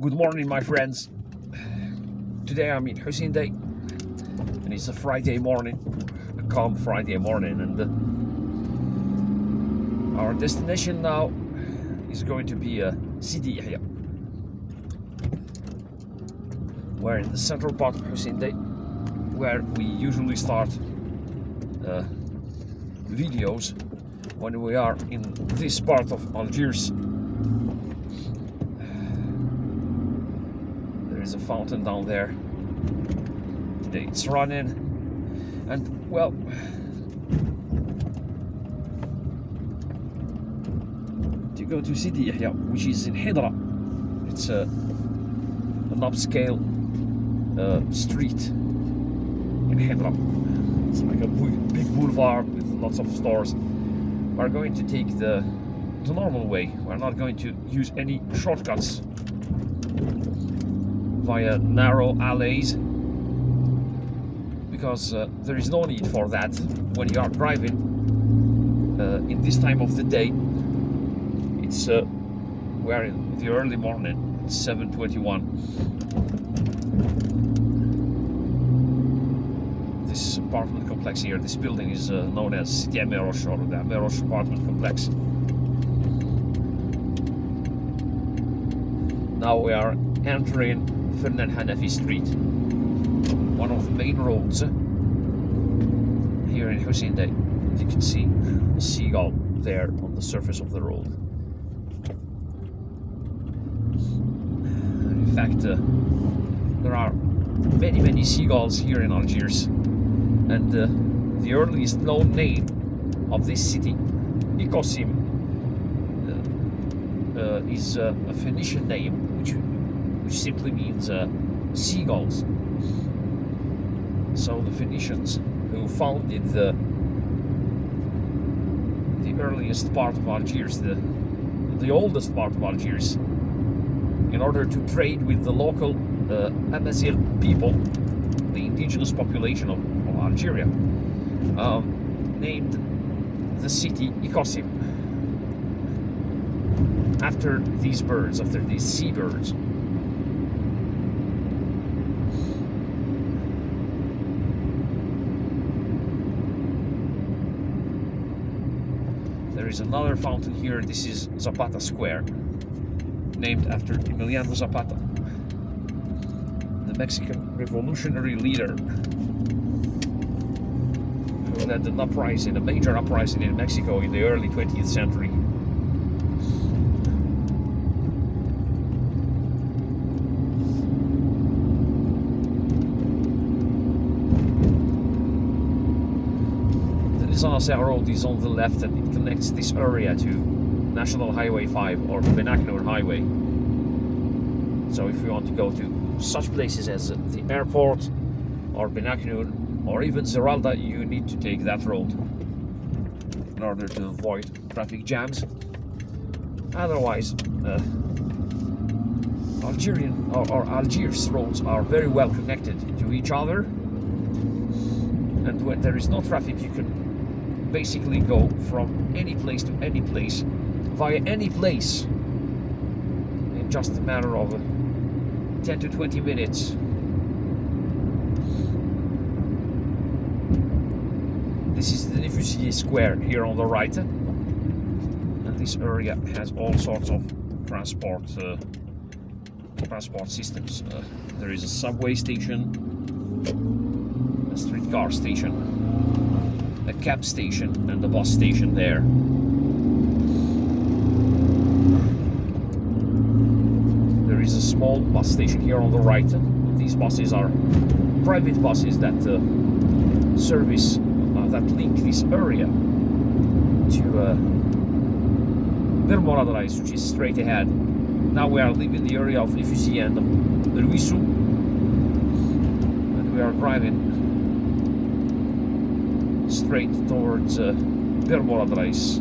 Good morning, my friends. Today I'm in Hussein Dey, and it's a Friday morning, a calm Friday morning, and our destination now is going to be Sidi Yahia. We're in the central part of Hussein Dey, where we usually start videos when we are in this part of Algiers. There's a fountain down there. Today it's running, and well, to go to Sidi Yahia, which is in Hydra, it's an upscale street in Hydra. It's like a big boulevard with lots of stores. We're going to take the normal way. We're not going to use any shortcuts via narrow alleys, because there is no need for that when you are driving in this time of the day. It's we're in the early morning. It's 7:21. This apartment complex here, this building is known as Sidi Yahia or the Amerosh apartment complex. Now we are entering Fernand Hanafi Street, one of the main roads here in Hussein Dey. You can see a seagull there on the surface of the road. In fact, there are many seagulls here in Algiers, and the earliest known name of this city, Ikosim, is a Phoenician name which simply means seagulls. So the Phoenicians, who founded the earliest part of Algiers, the oldest part of Algiers, in order to trade with the local Amazigh people, the indigenous population of Algeria, named the city Ikosim after these birds, after these seabirds. There is another fountain here. This is Zapata Square, named after Emiliano Zapata, the Mexican revolutionary leader who led an uprising, a major uprising in Mexico in the early 20th century. The Zanasser Road is on the left, and it connects this area to National Highway 5 or Benaknour Highway. So if you want to go to such places as the airport or Benaknour or even Zeralda, you need to take that road in order to avoid traffic jams. Otherwise, Algiers roads are very well connected to each other, and when there is no traffic, you can basically go from any place to any place via any place in just a matter of 10 to 20 minutes. This is the Nifusier Square here on the right, and this area has all sorts of transport systems. There is a subway station, a streetcar station, a cab station, and a bus station there. There is a small bus station here on the right. These buses are private buses that service, that link this area to Bir Mourad Rais, which is straight ahead. Now we are leaving the area of Nifusier and the Ruisseau, and we are driving straight towards Bir Mourad Rais.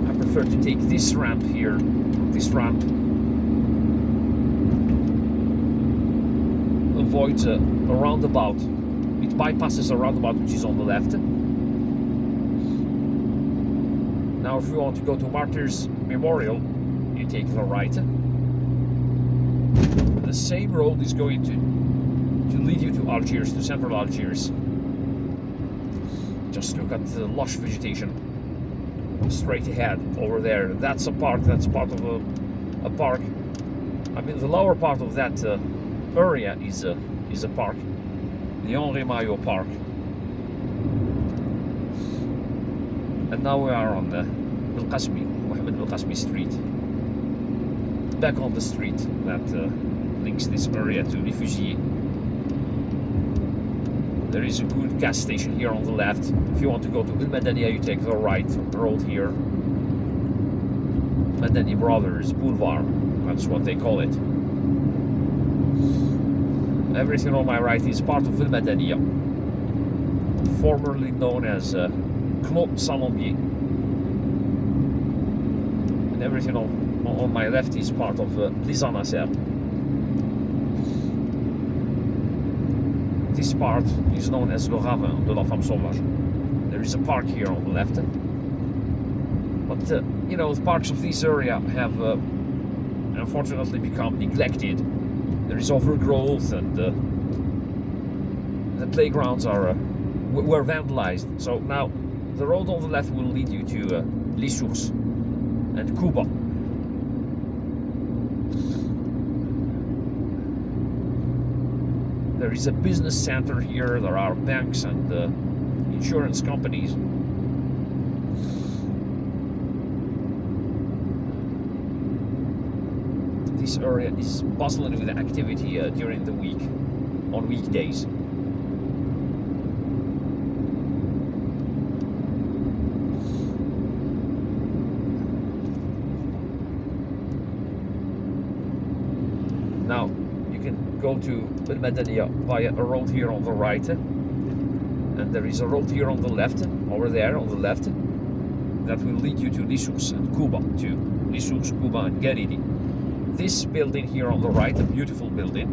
I prefer to take this ramp here. This ramp avoids a roundabout. It bypasses a roundabout which is on the left. Now if you want to go to Martyrs Memorial, you take the right. The same road is going to lead you to Algiers, to central Algiers. Just look at the lush vegetation straight ahead over there. That's a park, that's part of a park. I mean, the lower part of that area is a park, the Henri Maillot Park. And now we are on the Mohammed Belqasmi Street. Back on the street that links this area to Refugié. There is a good gas station here on the left. If you want to go to El Madania, you take the right road here. Madani Brothers Boulevard, that's what they call it. Everything on my right is part of El Madania, formerly known as Clos Salambier. And everything on my left is part of Lisa-Nasser. This part is known as Le Ravin de la Femme Sauvage. There is a park here on the left. But, you know, the parks of this area have unfortunately become neglected. There is overgrowth and the playgrounds were vandalized. So now the road on the left will lead you to Les Sources and Cuba. There is a business center here, there are banks and insurance companies. This area is bustling with activity during the week, on weekdays. Now, you can go to El Madania via a road here on the right, and there is a road here on the left, over there on the left, that will lead you to Les Sources and Cuba, to Les Sources, Cuba and Garidi. This building here on the right, a beautiful building,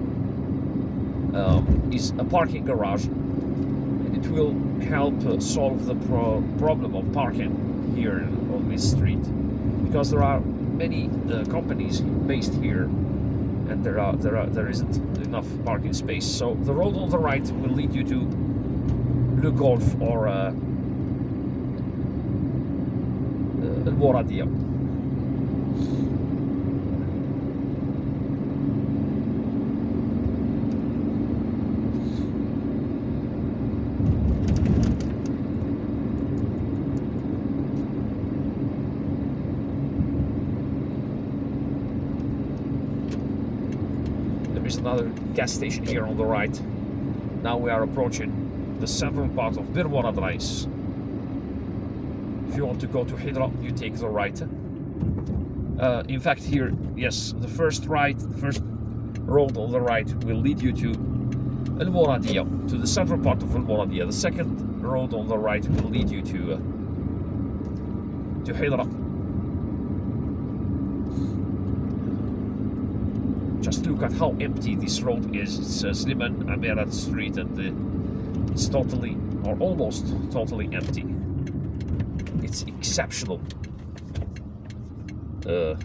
is a parking garage, and it will help solve the problem of parking here on this street, because there are many companies based here, and there isn't enough parking space. So the road on the right will lead you to Le Golf or El Mouradia. Another gas station here on the right. Now we are approaching the central part of Bir Mourad Rais. If you want to go to Hydra, you take the right. In fact, here, yes, the first road on the right will lead you to El Mouradia, to the central part of El Mouradia. The second road on the right will lead you to Hydra. Just look at how empty this road is. It's Sliman Amirat Street, and it's totally, or almost totally empty. It's exceptional. I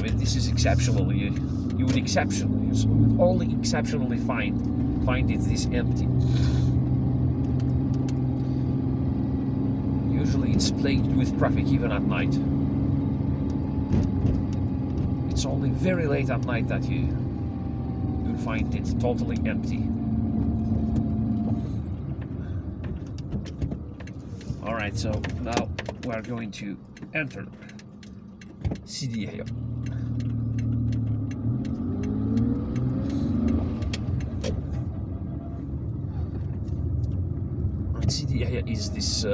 mean, this is exceptional. You would only exceptionally find it this empty. Usually it's plagued with traffic even at night. It's only very late at night that you'll find it totally empty. Alright, so now we are going to enter Sidi Yahia. Sidi Yahia is this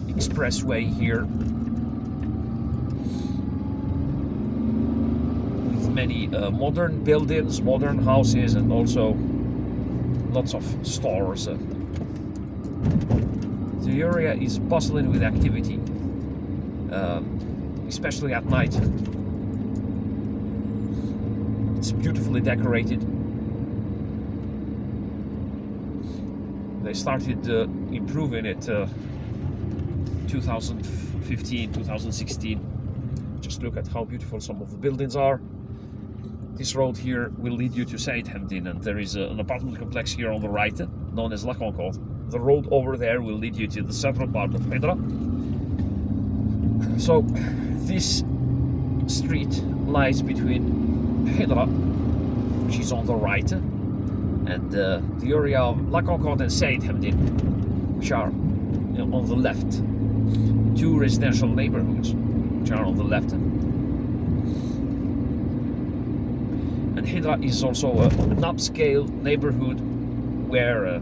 expressway here, many modern buildings, modern houses, and also lots of stores. The area is bustling with activity, especially at night. It's beautifully decorated. They started improving it 2015, 2016. Just look at how beautiful some of the buildings are. This road here will lead you to Said Hamdin, and there is an apartment complex here on the right, known as La Concorde. The road over there will lead you to the central part of Hydra. So this street lies between Hydra, which is on the right, and the area of La Concorde and Said Hamdin, which are on the left. Two residential neighborhoods, which are on the left. And Hydra is also an upscale neighborhood where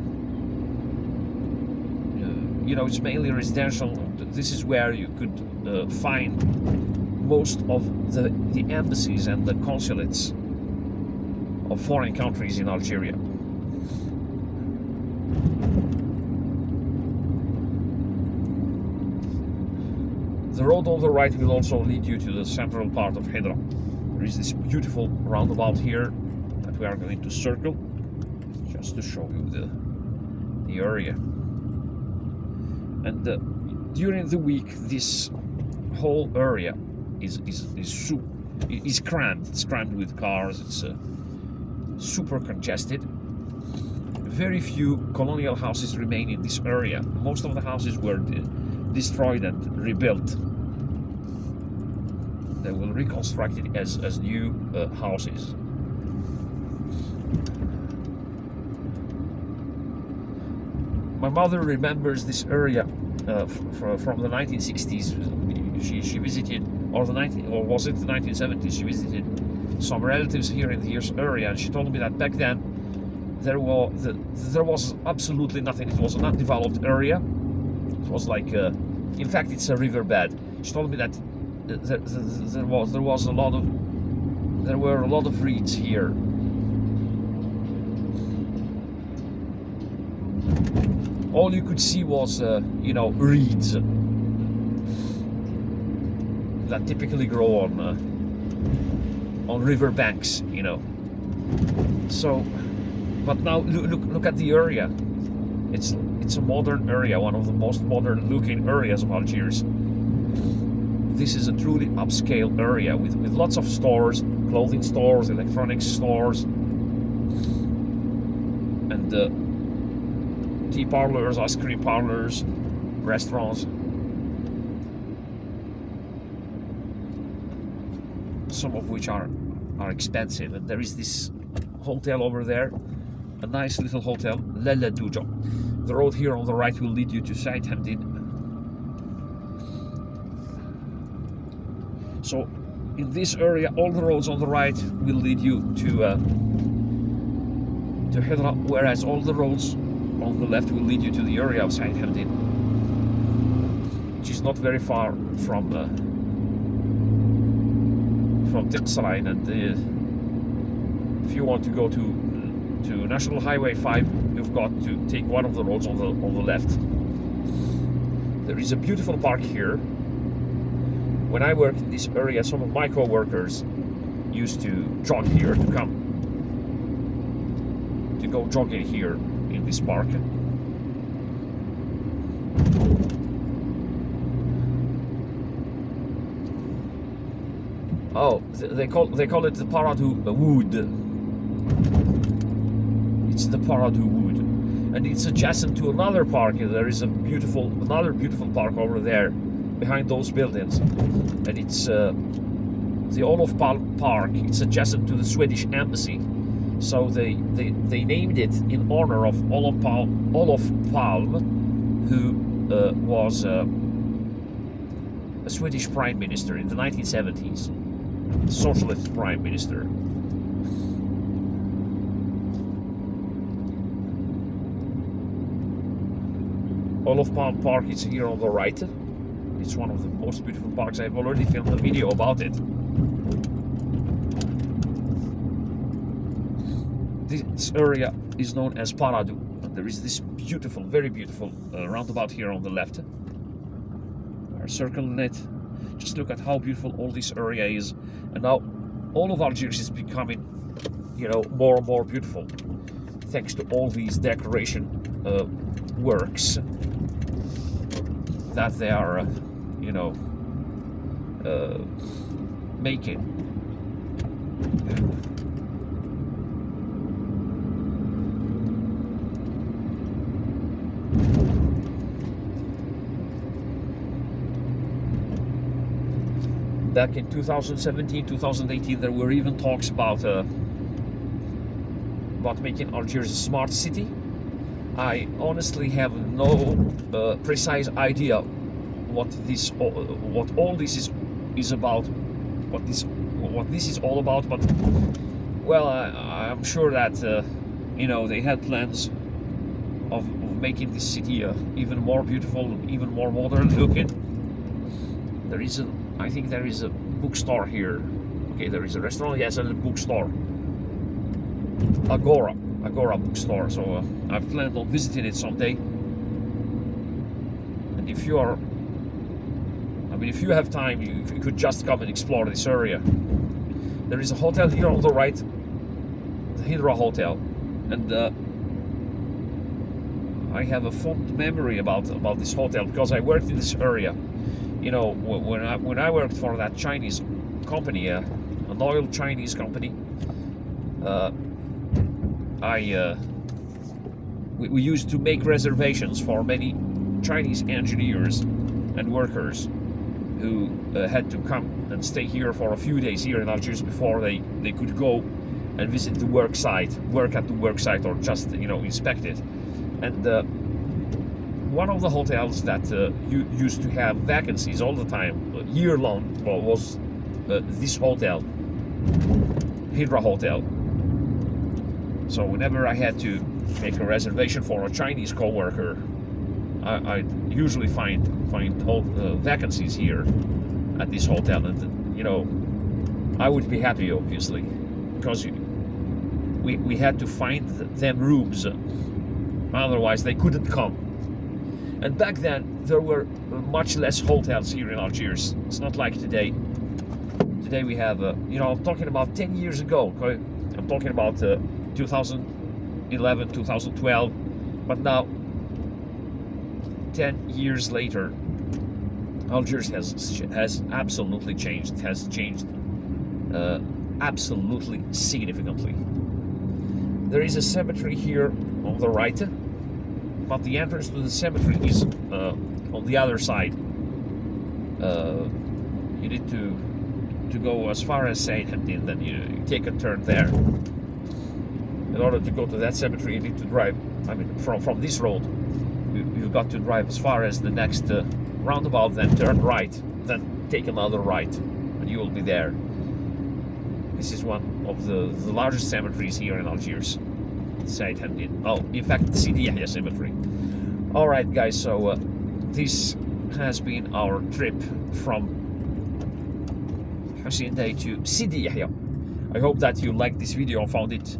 it's mainly residential. This is where you could find most of the embassies and the consulates of foreign countries in Algeria. The road on the right will also lead you to the central part of Hydra. There is this beautiful roundabout here that we are going to circle just to show you the area. And during the week, this whole area is crammed. It's crammed with cars. It's super congested. Very few colonial houses remain in this area. Most of the houses were destroyed and rebuilt. They will reconstruct it as new houses. My mother remembers this area from the 1960s. She visited, or was it the 1970s? She visited some relatives here in the area, and she told me that back then there was absolutely nothing. It was an undeveloped area. It was like, in fact, it's a riverbed. She told me that there were a lot of reeds here. All you could see was, reeds that typically grow on river banks, So, but now look at the area. It's a modern area, one of the most modern-looking areas of Algiers. This is a truly upscale area with lots of stores, clothing stores, electronics stores, and tea parlors, ice cream parlors, restaurants. Some of which are expensive. And there is this hotel over there, a nice little hotel, Lella Douja. The road here on the right will lead you to Said Hamdin. So in this area, all the roads on the right will lead you to Hydra, whereas all the roads on the left will lead you to the area of Said Hamdin, which is not very far from Tiqsarain. And if you want to go to National Highway 5, you've got to take one of the roads on the left. There is a beautiful park here. When I worked in this area, some of my co-workers used to jog here, to go jogging here in this park. Oh, they call it the Paradou wood. It's the Paradou wood, and it's adjacent to another park. There is another beautiful park over there, behind those buildings, and it's the Olof Palm Park. It's adjacent to the Swedish embassy, so they named it in honor of Olof Palm, who was a Swedish prime minister in the 1970s, socialist prime minister. Olof Palm Park is here on the right. It's one of the most beautiful parks. I've already filmed a video about it. This area is known as Paradou. There is this beautiful, very beautiful roundabout here on the left. We're circling it. Just look at how beautiful all this area is. And now all of Algiers is becoming, more and more beautiful, thanks to all these decoration works. that they are, you know, making. Back in 2017, 2018, there were even talks about making Algiers a smart city. I honestly have no precise idea what all this is about, what this is all about. But well, I'm sure that you know, they had plans of making this city even more beautiful, even more modern looking. I think there is a bookstore here. Okay, there is a restaurant, yes, and a bookstore. Agora bookstore. So I've planned on visiting it someday. And if you have time, you could just come and explore this area. There is a hotel here on the right, the Hydra hotel, and I have a fond memory about this hotel because I worked in this area. You know, when I worked for that Chinese company, an oil Chinese company, we used to make reservations for many Chinese engineers and workers who had to come and stay here for a few days here in Algiers before they could go and visit the work at the work site, or just, you know, inspect it. And one of the hotels that used to have vacancies all the time, year long, was this hotel, Hydra Hotel. So whenever I had to make a reservation for a Chinese co-worker, I usually find vacancies here at this hotel, and you know, I would be happy, obviously, because we had to find them rooms, otherwise they couldn't come. And back then there were much less hotels here in Algiers. It's not like today. Today we have, you know, I'm talking about 10 years ago. Okay? I'm talking about 2011, 2012. But now, 10 years later, Algiers has absolutely changed. It has changed absolutely significantly. There is a cemetery here on the right, but the entrance to the cemetery is on the other side. You need to go as far as Saint Dey, then you take a turn there. In order to go to that cemetery, you need to drive, I mean, from this road, you've got to drive as far as the next roundabout, then turn right, then take another right, and you will be there. This is one of the largest cemeteries here in Algiers. Saint Dey. Oh, in fact, Sidi Yahia cemetery. All right, guys. So this has been our trip from Hussein Dey to Sidi Yahia. I hope that you liked this video and found it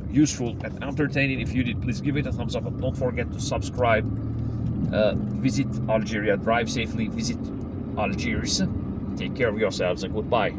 useful and entertaining. If you did, please give it a thumbs up, and don't forget to subscribe. Visit Algeria, drive safely, visit Algiers. Take care of yourselves, and goodbye.